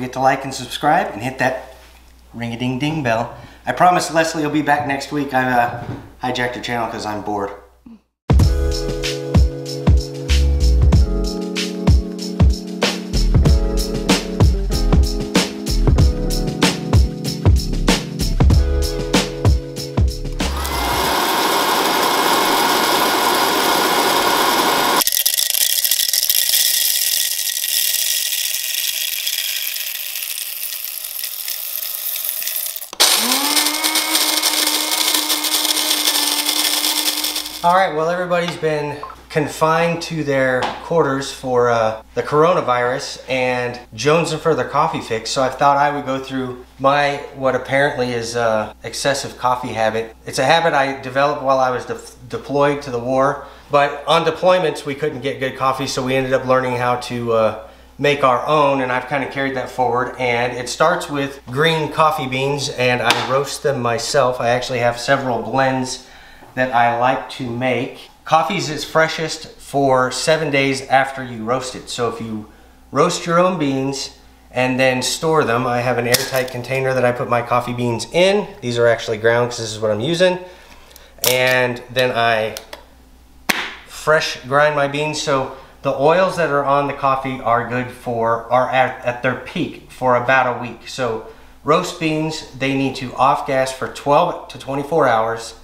forget to like and subscribe and hit that ring-a-ding-ding bell. I promise Leslie will be back next week. I hijacked her channel because I'm bored. Alright, well, everybody's been confined to their quarters for the coronavirus and jonesing for their coffee fix, so I thought I would go through what apparently is excessive coffee habit. It's a habit I developed while I was deployed to the war, but on deployments we couldn't get good coffee, so we ended up learning how to make our own, and I've kind of carried that forward. And it starts with green coffee beans, and I roast them myself. I actually have several blends that I like to make. Coffee's its freshest for 7 days after you roast it. So if you roast your own beans and then store them, I have an airtight container that I put my coffee beans in. These are actually ground because this is what I'm using. And then I fresh grind my beans. So the oils that are on the coffee are good for, are at their peak for about a week. So roast beans, they need to off gas for 12 to 24 hours.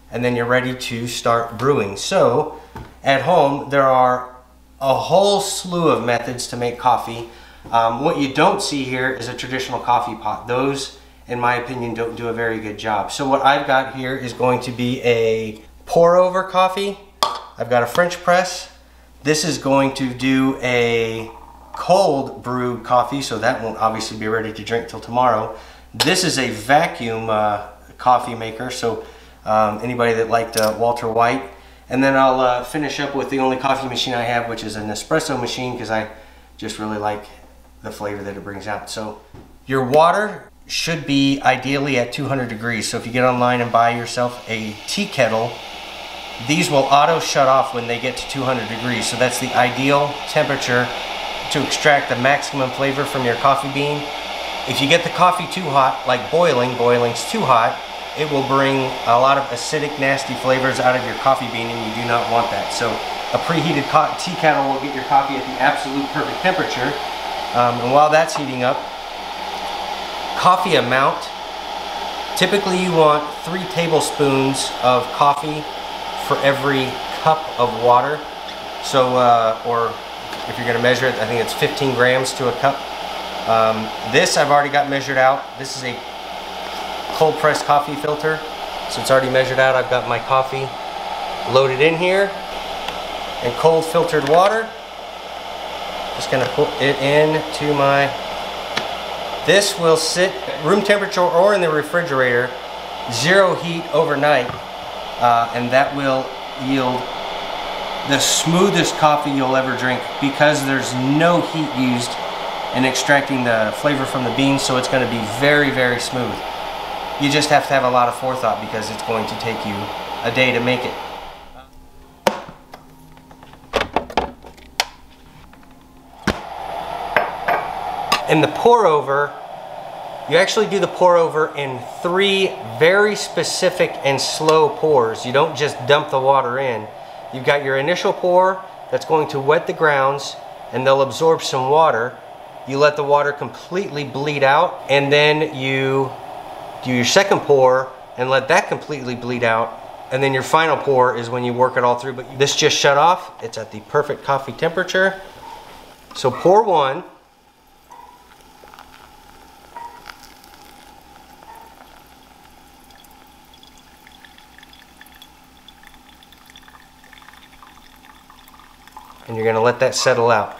And then you're ready to start brewing. So at home there are a whole slew of methods to make coffee. What you don't see here is a traditional coffee pot. Those, in my opinion, don't do a very good job. So what I've got here is going to be a pour over coffee. I've got a French press. This is going to do a cold brewed coffee, so that won't obviously be ready to drink till tomorrow. This is a vacuum coffee maker, so anybody that liked Walter White. And then I'll finish up with the only coffee machine I have, which is an espresso machine, because I just really like the flavor that it brings out. So your water should be ideally at 200 degrees. So if you get online and buy yourself a tea kettle, these will auto shut off when they get to 200 degrees. So that's the ideal temperature to extract the maximum flavor from your coffee bean. If you get the coffee too hot, like boiling's too hot, it will bring a lot of acidic, nasty flavors out of your coffee bean, and you do not want that. So a preheated tea kettle will get your coffee at the absolute perfect temperature. And while that's heating up, coffee amount. Typically you want 3 tablespoons of coffee for every cup of water. So, or if you're gonna measure it, I think it's 15 grams to a cup. This I've already got measured out. This is a cold pressed coffee filter, so it's already measured out. I've got my coffee loaded in here, and cold filtered water. Just gonna put it into my, this will sit room temperature or in the refrigerator, 0 heat overnight, and that will yield the smoothest coffee you'll ever drink, because there's no heat used in extracting the flavor from the beans, so it's going to be very, very smooth. You just have to have a lot of forethought, because it's going to take you a day to make it. In the pour over, you actually do the pour over in 3 very specific and slow pours. You don't just dump the water in. You've got your initial pour that's going to wet the grounds, and they'll absorb some water. You let the water completely bleed out, and then you do your second pour and let that completely bleed out, and then your final pour is when you work it all through. But this just shut off. It's at the perfect coffee temperature. So pour 1. And you're gonna let that settle out.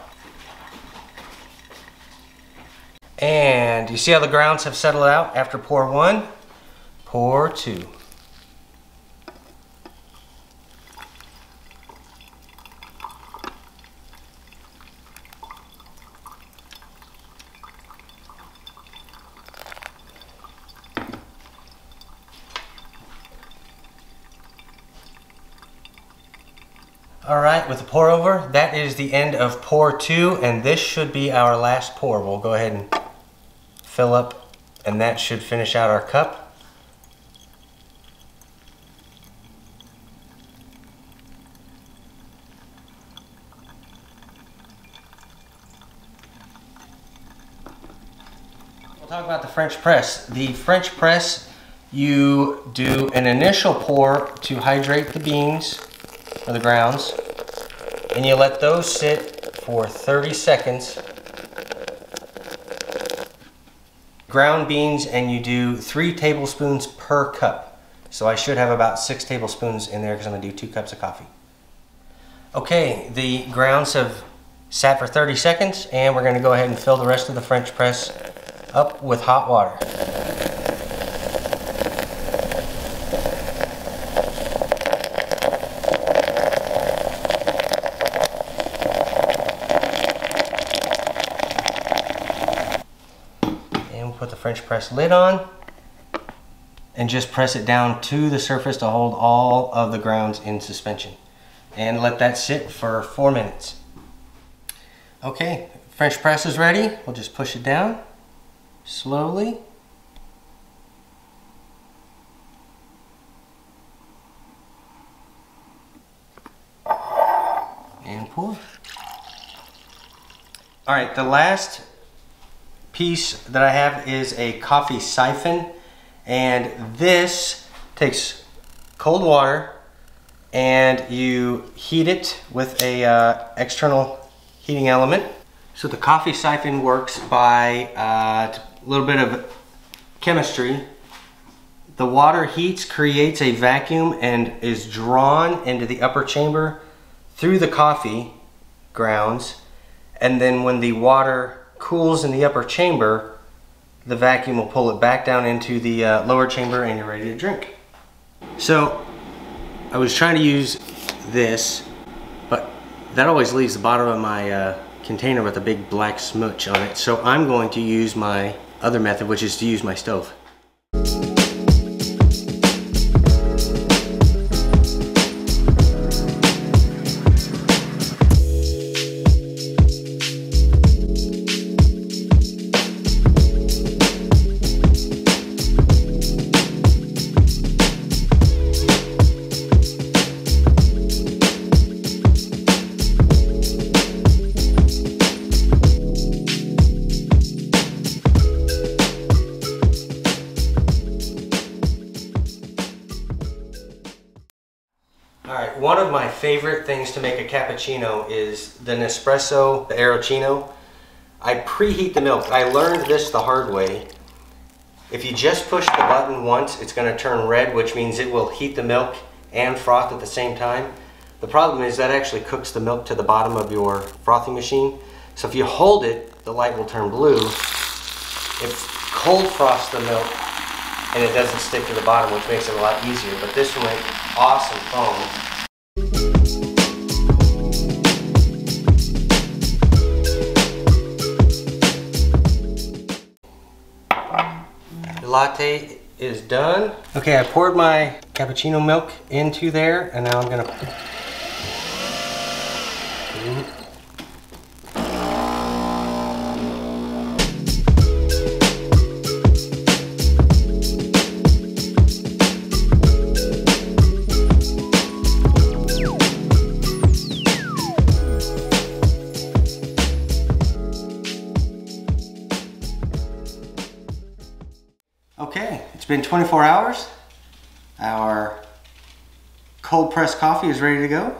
And you see how the grounds have settled out after pour 1? Pour 2. All right, with the pour over, that is the end of pour 2, and this should be our last pour. We'll go ahead and fill up, and that should finish out our cup. We'll talk about the French press. The French press, you do an initial pour to hydrate the beans or the grounds, and you let those sit for 30 seconds. Ground beans, and you do 3 tablespoons per cup. So I should have about 6 tablespoons in there because I'm going to do 2 cups of coffee. Okay, the grounds have sat for 30 seconds, and we're going to go ahead and fill the rest of the French press up with hot water. And we'll put the French press lid on and just press it down to the surface to hold all of the grounds in suspension. And let that sit for 4 minutes. Okay, French press is ready. We'll just push it down slowly. And pour. All right, the last piece that I have is a coffee siphon, and this takes cold water and you heat it with a external heating element. So the coffee siphon works by a little bit of chemistry. The water heats, creates a vacuum, and is drawn into the upper chamber through the coffee grounds, and then when the water cools in the upper chamber, the vacuum will pull it back down into the lower chamber, and you're ready to drink. So I was trying to use this, but that always leaves the bottom of my container with a big black smudge on it. So I'm going to use my other method, which is to use my stove. Alright, one of my favorite things to make a cappuccino is the Nespresso, the Arancino. I preheat the milk. I learned this the hard way. If you just push the button once, it's going to turn red, which means it will heat the milk and froth at the same time. The problem is that actually cooks the milk to the bottom of your frothing machine. So if you hold it, the light will turn blue. It cold froths the milk and it doesn't stick to the bottom, which makes it a lot easier. But this will make awesome foam. The latte is done. Okay, I poured my cappuccino milk into there, and now I'm gonna Okay, it's been 24 hours. Our cold pressed coffee is ready to go.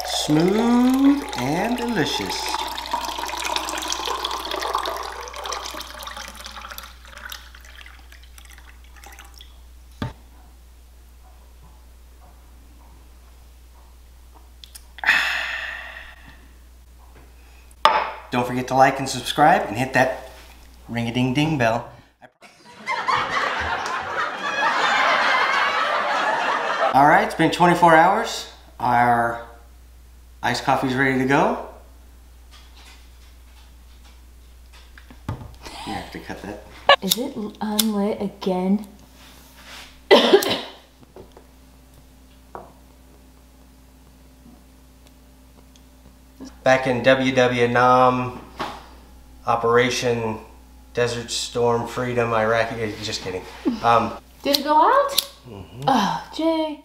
Smooth and delicious. Don't forget to like and subscribe and hit that ring-a-ding-ding bell. All right, it's been 24 hours. Our iced coffee is ready to go. You have to cut that. Is it unlit again? Back in WW Nam Operation Desert Storm Freedom Iraqi. Just kidding. Did it go out? Oh, Jay.